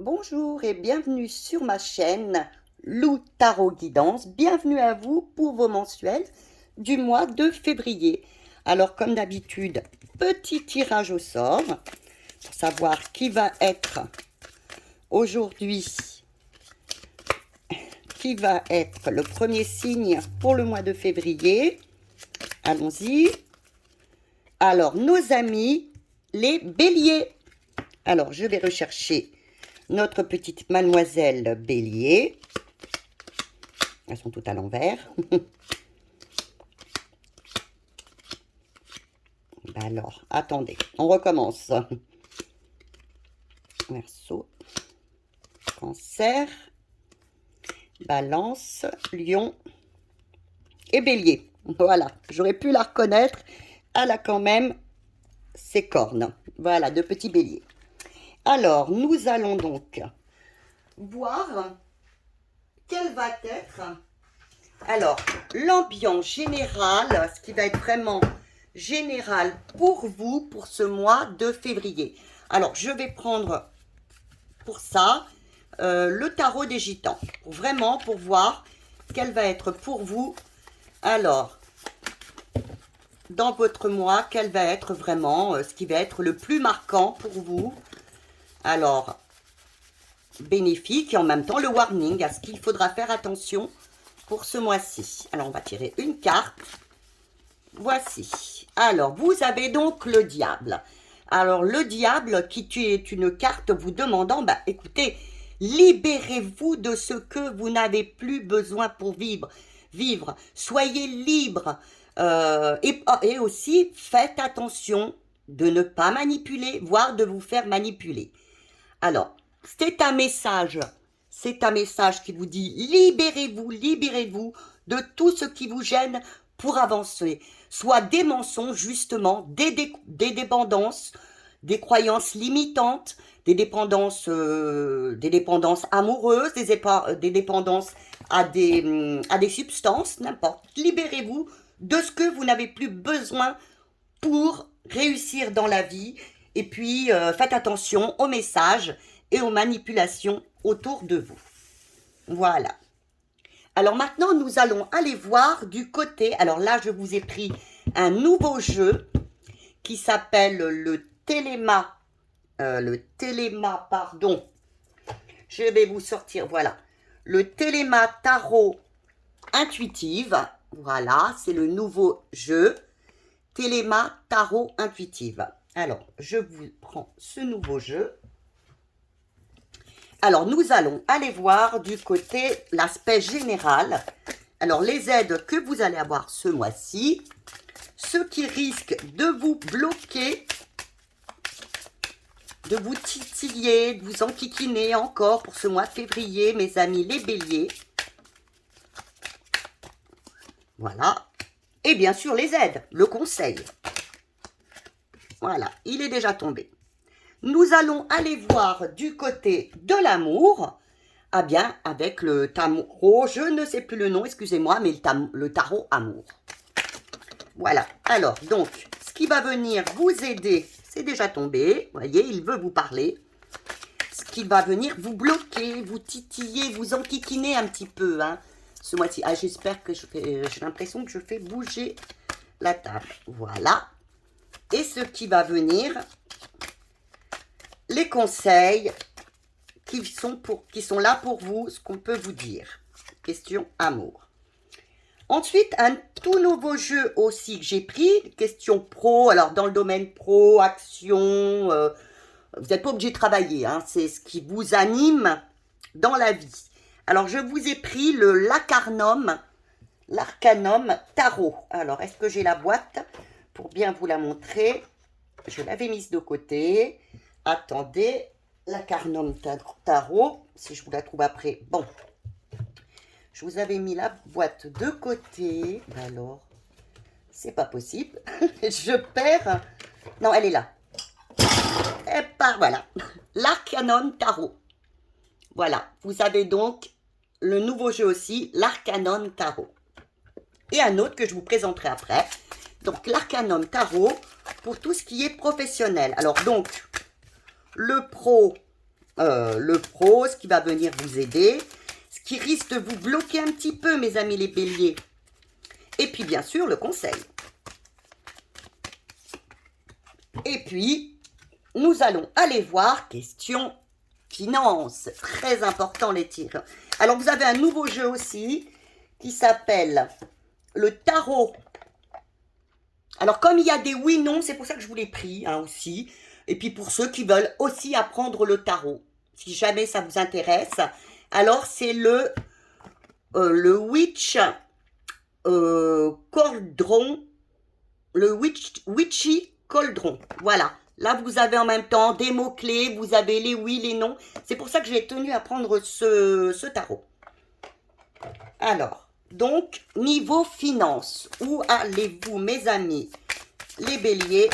Bonjour et bienvenue sur ma chaîne Lou Tarot Guidance. Bienvenue à vous pour vos mensuels du mois de février. Alors comme d'habitude, petit tirage au sort pour savoir qui va être aujourd'hui, qui va être le premier signe pour le mois de février. Allons-y. Alors nos amis les béliers. Alors je vais rechercher notre petite mademoiselle Bélier. Elles sont toutes à l'envers. Alors, attendez, on recommence. Verseau, Cancer, Balance, Lion et Bélier. Voilà, j'aurais pu la reconnaître. Elle a quand même ses cornes. Voilà, de petits béliers. Alors, nous allons donc voir quelle va être, alors, l'ambiance générale, ce qui va être vraiment général pour vous, pour ce mois de février. Alors, je vais prendre pour ça le tarot des gitans, vraiment pour voir quelle va être pour vous. Alors, dans votre mois, quel va être vraiment ce qui va être le plus marquant pour vous. Alors, bénéfique et en même temps le warning, à ce qu'il faudra faire attention pour ce mois-ci. Alors, on va tirer une carte. Voici. Alors, vous avez donc le diable. Alors, le diable qui est une carte vous demandant, bah, écoutez, libérez-vous de ce que vous n'avez plus besoin pour vivre. Soyez libre. Et aussi, faites attention de ne pas manipuler, voire de vous faire manipuler. Alors, c'est un message qui vous dit libérez-vous de tout ce qui vous gêne pour avancer. Soit des mensonges, justement, des dépendances, des croyances limitantes, des dépendances amoureuses, des dépendances à des substances, n'importe. Libérez-vous de ce que vous n'avez plus besoin pour réussir dans la vie. Et puis, faites attention aux messages et aux manipulations autour de vous. Voilà. Alors maintenant, nous allons aller voir du côté... Alors là, je vous ai pris un nouveau jeu qui s'appelle le Téléma. Pardon. Je vais vous sortir, voilà. Le Téléma Tarot Intuitive. Voilà, c'est le nouveau jeu. Téléma Tarot Intuitive. Alors, je vous prends ce nouveau jeu. Alors, nous allons aller voir du côté l'aspect général. Alors, les aides que vous allez avoir ce mois-ci, ceux qui risquent de vous bloquer, de vous titiller, de vous enquiquiner encore pour ce mois de février, mes amis les béliers. Voilà. Et bien sûr, les aides, le conseil. Voilà, il est déjà tombé. Nous allons aller voir du côté de l'amour. Ah bien, avec le tarot, je ne sais plus le nom, excusez-moi, mais le tarot amour. Voilà, alors, donc, ce qui va venir vous aider, c'est déjà tombé. Vous voyez, il veut vous parler. Ce qui va venir vous bloquer, vous titiller, vous enquiquiner un petit peu, hein, ce mois-ci. Ah, j'espère que j'ai l'impression que je fais bouger la table. Voilà. Et ce qui va venir, les conseils qui sont là pour vous, ce qu'on peut vous dire. Question amour. Ensuite, un tout nouveau jeu aussi que j'ai pris, question pro. Alors, dans le domaine pro, action, vous n'êtes pas obligé de travailler, hein, c'est ce qui vous anime dans la vie. Alors, je vous ai pris l'Arcanum Tarot. Alors, est-ce que j'ai la boîte pour bien vous la montrer? Je l'avais mise de côté. Attendez, l'Arcanum Tarot, si je vous la trouve après. Bon, je vous avais mis la boîte de côté. Alors, c'est pas possible. Je perds. Non, elle est là. Et pas, voilà. L'Arcanum Tarot. Voilà, vous avez donc le nouveau jeu aussi, l'Arcanum Tarot. Et un autre que je vous présenterai après. Donc, l'Arcanum Tarot pour tout ce qui est professionnel. Alors, donc, le pro, le pro, ce qui va venir vous aider, ce qui risque de vous bloquer un petit peu, mes amis les béliers. Et puis, bien sûr, le conseil. Et puis, nous allons aller voir question finance. Très important, les tirs. Alors, vous avez un nouveau jeu aussi qui s'appelle le tarot. Alors, comme il y a des oui-non, c'est pour ça que je vous l'ai pris aussi. Et puis, pour ceux qui veulent aussi apprendre le tarot, si jamais ça vous intéresse, alors c'est le Witch Cauldron, le Witchy Cauldron. Voilà. Là, vous avez en même temps des mots-clés, vous avez les oui, les non. C'est pour ça que j'ai tenu à prendre ce tarot. Alors, donc, niveau finance, où allez-vous, mes amis, les béliers?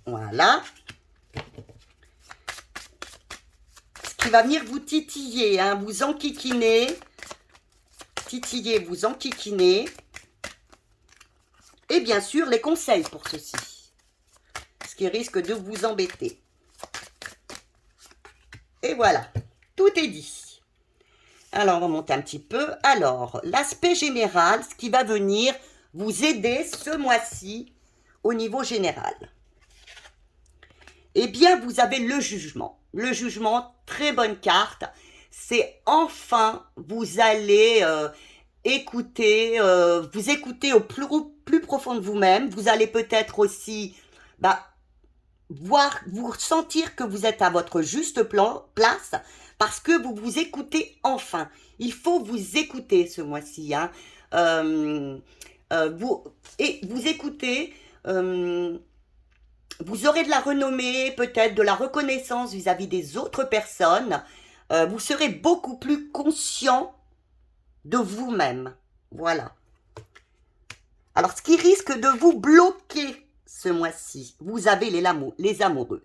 Voilà. Ce qui va venir vous titiller, hein, vous enquiquiner. Titiller, vous enquiquiner. Et bien sûr, les conseils pour ceci. Ce qui risque de vous embêter. Et voilà, tout est dit. Alors, on va monter un petit peu. Alors, l'aspect général, ce qui va venir vous aider ce mois-ci au niveau général. Eh bien, vous avez le jugement. Le jugement, très bonne carte. C'est enfin, vous allez écouter, vous écouter au plus profond de vous-même. Vous allez peut-être aussi vous sentir que vous êtes à votre juste place parce que vous vous écoutez enfin. Il faut vous écouter ce mois-ci. Hein. Vous écoutez, vous aurez de la renommée, peut-être de la reconnaissance vis-à-vis des autres personnes. Vous serez beaucoup plus conscient de vous-même. Voilà. Alors, ce qui risque de vous bloquer ce mois-ci, vous avez les amoureux.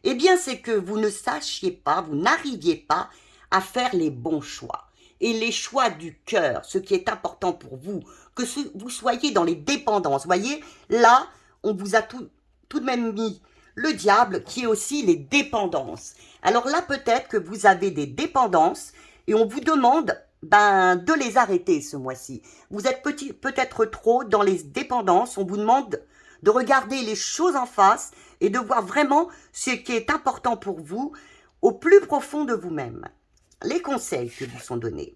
Eh bien, c'est que vous ne sachiez pas, vous n'arriviez pas à faire les bons choix. Et les choix du cœur, ce qui est important pour vous, que vous soyez dans les dépendances. Vous voyez, là, on vous a tout de même mis le diable, qui est aussi les dépendances. Alors là, peut-être que vous avez des dépendances et on vous demande de les arrêter ce mois-ci. Vous êtes peut-être trop dans les dépendances, on vous demande de regarder les choses en face et de voir vraiment ce qui est important pour vous au plus profond de vous-même. Les conseils qui vous sont donnés.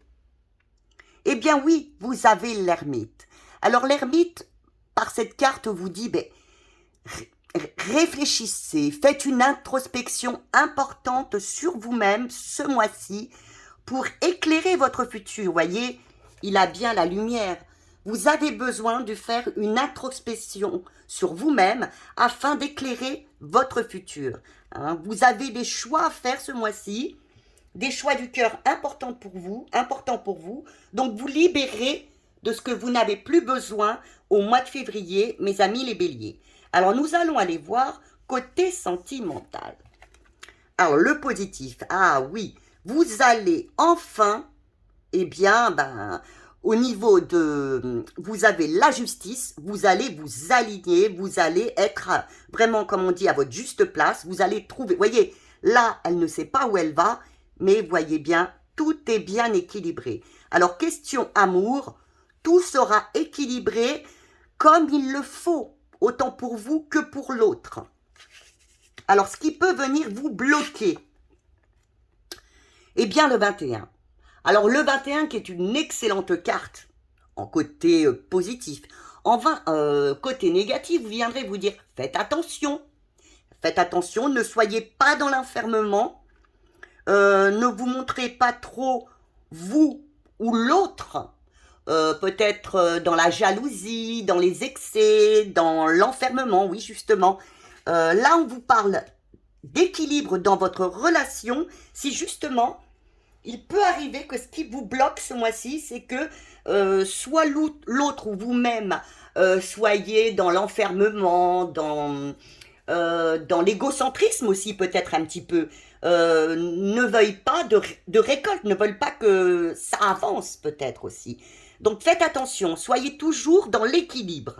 Eh bien oui, vous avez l'ermite. Alors l'ermite, par cette carte, vous dit, réfléchissez, faites une introspection importante sur vous-même ce mois-ci pour éclairer votre futur. Voyez, il a bien la lumière. Vous avez besoin de faire une introspection sur vous-même afin d'éclairer votre futur. Hein, vous avez des choix à faire ce mois-ci, des choix du cœur importants pour vous. Donc, vous libérez de ce que vous n'avez plus besoin au mois de février, mes amis les béliers. Alors, nous allons aller voir côté sentimental. Alors, le positif, ah oui, vous allez enfin, au niveau de, vous avez la justice, vous allez vous aligner, vous allez être vraiment, comme on dit, à votre juste place, vous allez trouver, voyez, là, elle ne sait pas où elle va, mais voyez bien, tout est bien équilibré. Alors, question amour, tout sera équilibré comme il le faut, autant pour vous que pour l'autre. Alors, ce qui peut venir vous bloquer, eh bien, le 21. Alors, le 21 qui est une excellente carte en côté positif. Enfin, côté négatif, vous viendrez vous dire, faites attention. Faites attention, ne soyez pas dans l'enfermement. Ne vous montrez pas trop vous ou l'autre. Peut-être dans la jalousie, dans les excès, dans l'enfermement, oui, justement. Là, on vous parle d'équilibre dans votre relation, si justement, il peut arriver que ce qui vous bloque ce mois-ci, c'est que soit l'autre ou vous-même soyez dans l'enfermement, dans l'égocentrisme aussi peut-être un petit peu, ne veuillent pas de récolte, ne veulent pas que ça avance peut-être aussi. Donc faites attention, soyez toujours dans l'équilibre.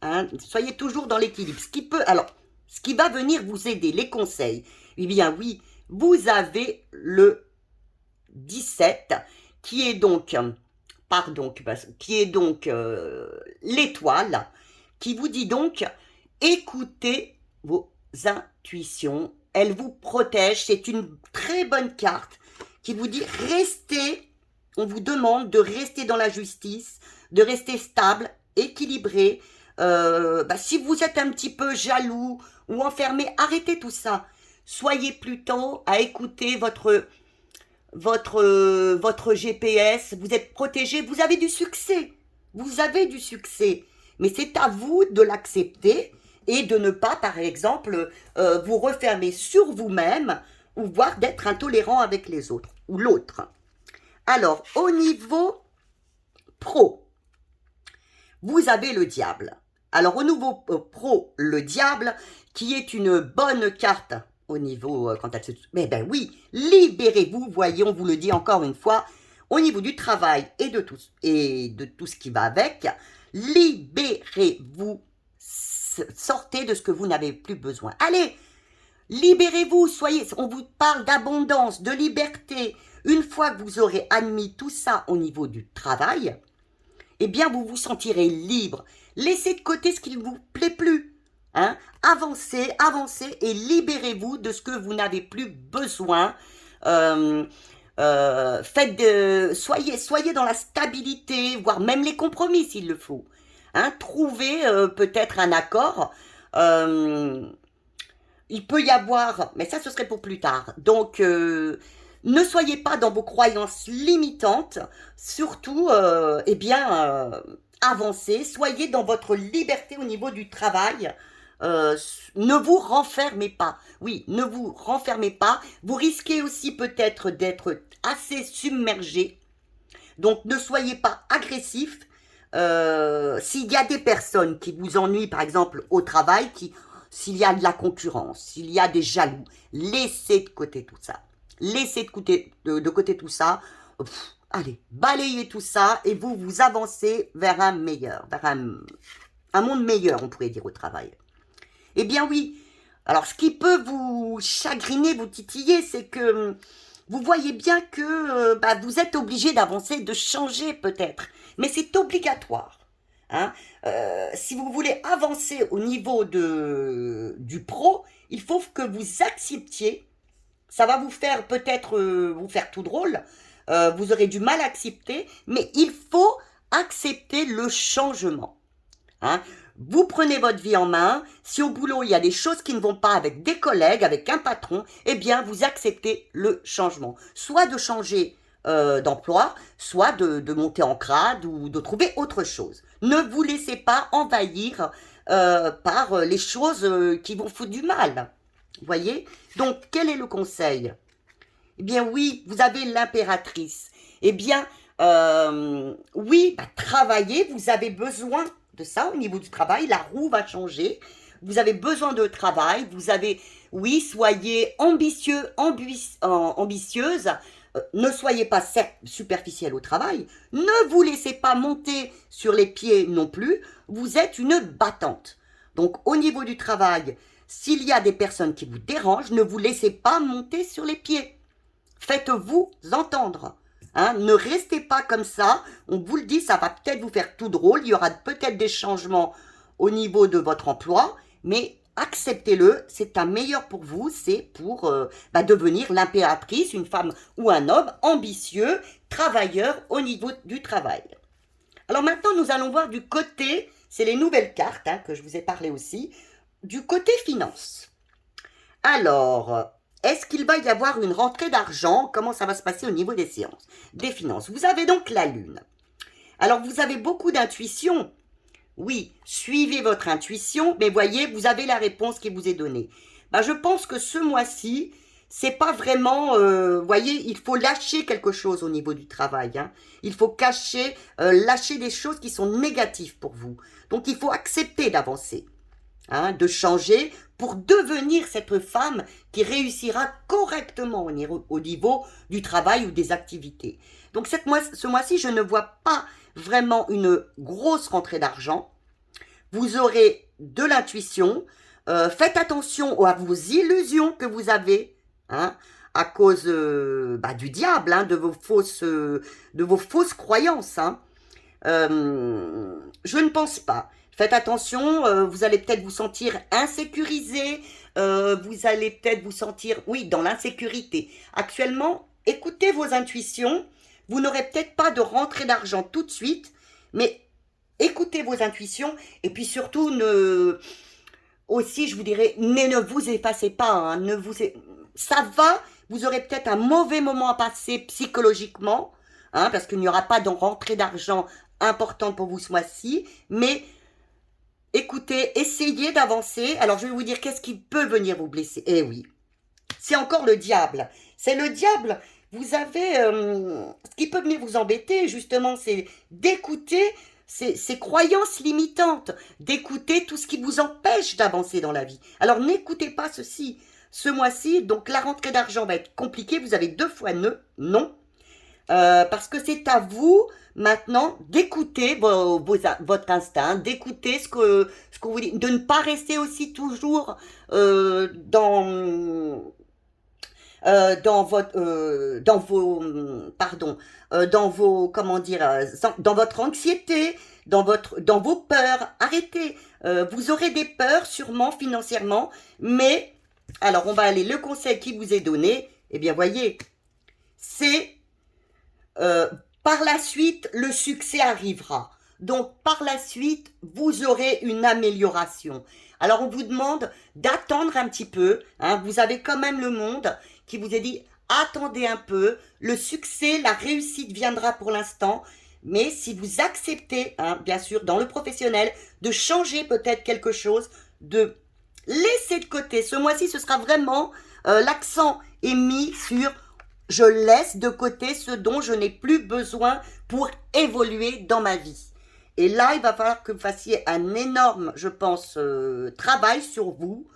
Hein, soyez toujours dans l'équilibre. Ce qui va venir vous aider, les conseils. Eh bien oui, vous avez le 17 qui est donc, l'étoile qui vous dit donc écoutez vos intuitions, elles vous protègent, c'est une très bonne carte qui vous dit restez, on vous demande de rester dans la justice, de rester stable, équilibré. Si vous êtes un petit peu jaloux ou enfermé, arrêtez tout ça. Soyez plutôt à écouter votre GPS, vous êtes protégé, vous avez du succès. Vous avez du succès. Mais c'est à vous de l'accepter et de ne pas, par exemple, vous refermer sur vous-même ou voire d'être intolérant avec les autres ou l'autre. Alors, au niveau pro, vous avez le diable. Alors, au niveau pro, le diable, qui est une bonne carte au niveau, quand elle se... Mais ben oui, libérez-vous, voyez, on vous le dit encore une fois, au niveau du travail et de tout ce qui va avec, libérez-vous, sortez de ce que vous n'avez plus besoin. Allez, libérez-vous, soyez, on vous parle d'abondance, de liberté. Une fois que vous aurez admis tout ça au niveau du travail, eh bien, vous vous sentirez libre. Laissez de côté ce qui ne vous plaît plus. Hein? Avancez, avancez et libérez-vous de ce que vous n'avez plus besoin. Soyez dans la stabilité, voire même les compromis s'il le faut. Hein? Trouvez peut-être un accord. Il peut y avoir, mais ça ce serait pour plus tard. Donc, ne soyez pas dans vos croyances limitantes. Surtout, avancez. Soyez dans votre liberté au niveau du travail. Ne vous renfermez pas. Oui, ne vous renfermez pas. Vous risquez aussi peut-être d'être assez submergé. Donc, ne soyez pas agressif. S'il y a des personnes qui vous ennuient, par exemple, au travail, s'il y a de la concurrence, s'il y a des jaloux, laissez de côté tout ça. Laissez de côté tout ça. Allez, balayez tout ça et vous avancez vers un meilleur, vers un monde meilleur, on pourrait dire, au travail. Eh bien oui, alors ce qui peut vous chagriner, vous titiller, c'est que vous voyez bien que vous êtes obligé d'avancer, de changer peut-être. Mais c'est obligatoire. Hein. Si vous voulez avancer au niveau du pro, il faut que vous acceptiez. Ça va vous faire peut-être vous faire tout drôle. Vous aurez du mal à accepter, mais il faut accepter le changement. Hein. Vous prenez votre vie en main. Si au boulot, il y a des choses qui ne vont pas avec des collègues, avec un patron, eh bien, vous acceptez le changement. Soit de changer d'emploi, soit de monter en grade ou de trouver autre chose. Ne vous laissez pas envahir par les choses qui vont foutre du mal. Vous voyez? Donc, quel est le conseil? Eh bien, oui, vous avez l'impératrice. Eh bien, oui, travaillez, vous avez besoin de ça au niveau du travail, la roue va changer, vous avez besoin de travail, oui, soyez ambitieuse, ne soyez pas superficiel au travail, ne vous laissez pas monter sur les pieds non plus, vous êtes une battante. Donc au niveau du travail, s'il y a des personnes qui vous dérangent, ne vous laissez pas monter sur les pieds, faites-vous entendre. Hein, ne restez pas comme ça, on vous le dit, ça va peut-être vous faire tout drôle, il y aura peut-être des changements au niveau de votre emploi, mais acceptez-le, c'est un meilleur pour vous, c'est pour devenir l'impératrice, une femme ou un homme ambitieux, travailleur au niveau du travail. Alors maintenant, nous allons voir du côté, c'est les nouvelles cartes que je vous ai parlé aussi, du côté finance. Alors... est-ce qu'il va y avoir une rentrée d'argent? Comment ça va se passer au niveau des finances? Vous avez donc la lune. Alors, vous avez beaucoup d'intuition. Oui, suivez votre intuition, mais voyez, vous avez la réponse qui vous est donnée. Je pense que ce mois-ci, c'est pas vraiment... voyez, il faut lâcher quelque chose au niveau du travail. Hein. Il faut lâcher des choses qui sont négatives pour vous. Donc, il faut accepter d'avancer. Hein, de changer pour devenir cette femme qui réussira correctement au niveau du travail ou des activités. Donc ce mois-ci, je ne vois pas vraiment une grosse rentrée d'argent. Vous aurez de l'intuition. Faites attention à vos illusions que vous avez. Hein. à cause du diable, hein, de vos fausses croyances. Hein. Je ne pense pas. Faites attention, vous allez peut-être vous sentir insécurisé, vous allez peut-être vous sentir, oui, dans l'insécurité. Actuellement, écoutez vos intuitions. Vous n'aurez peut-être pas de rentrée d'argent tout de suite, mais écoutez vos intuitions et puis surtout aussi, je vous dirais, ne vous effacez pas. Hein, ça va, vous aurez peut-être un mauvais moment à passer psychologiquement, hein, parce qu'il n'y aura pas de rentrée d'argent importante pour vous ce mois-ci, mais écoutez, essayez d'avancer. Alors, je vais vous dire qu'est-ce qui peut venir vous blesser. Eh oui, c'est encore le diable. C'est le diable. Vous avez... ce qui peut venir vous embêter, justement, c'est d'écouter ces croyances limitantes, d'écouter tout ce qui vous empêche d'avancer dans la vie. Alors, n'écoutez pas ceci. Ce mois-ci, donc la rentrée d'argent va être compliquée. Vous avez 2 fois non. Parce que c'est à vous maintenant d'écouter votre instinct, d'écouter ce que vous dites, de ne pas rester aussi toujours dans votre anxiété, dans vos peurs. Arrêtez. Vous aurez des peurs sûrement financièrement, mais alors on va aller, le conseil qui vous est donné, eh bien voyez, c'est par la suite le succès arrivera. Donc par la suite vous aurez une amélioration. Alors on vous demande d'attendre un petit peu, hein, vous avez quand même le monde qui vous a dit attendez un peu, le succès, la réussite viendra pour l'instant, mais si vous acceptez, hein, bien sûr dans le professionnel, de changer peut-être quelque chose, de laisser de côté, ce mois-ci ce sera vraiment, l'accent est mis sur je laisse de côté ce dont je n'ai plus besoin pour évoluer dans ma vie. Et là, il va falloir que vous fassiez un énorme, je pense, travail sur vous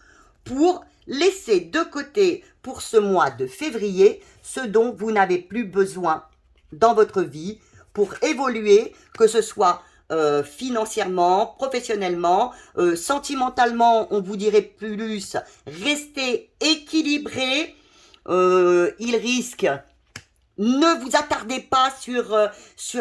pour laisser de côté pour ce mois de février ce dont vous n'avez plus besoin dans votre vie pour évoluer, que ce soit financièrement, professionnellement, sentimentalement, on vous dirait plus, restez équilibré. Il risque. Ne vous attardez pas sur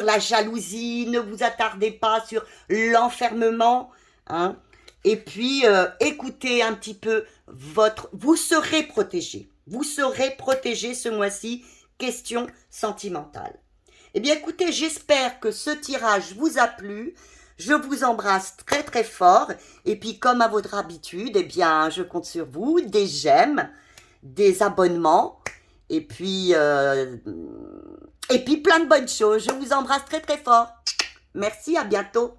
la jalousie, ne vous attardez pas sur l'enfermement, hein. Et puis, écoutez un petit peu vous serez protégé. Vous serez protégé ce mois-ci, question sentimentale. Eh bien, écoutez, j'espère que ce tirage vous a plu. Je vous embrasse très très fort. Et puis, comme à votre habitude, eh bien, je compte sur vous, des j'aime, des abonnements, et puis plein de bonnes choses. Je vous embrasse très très fort. Merci, à bientôt.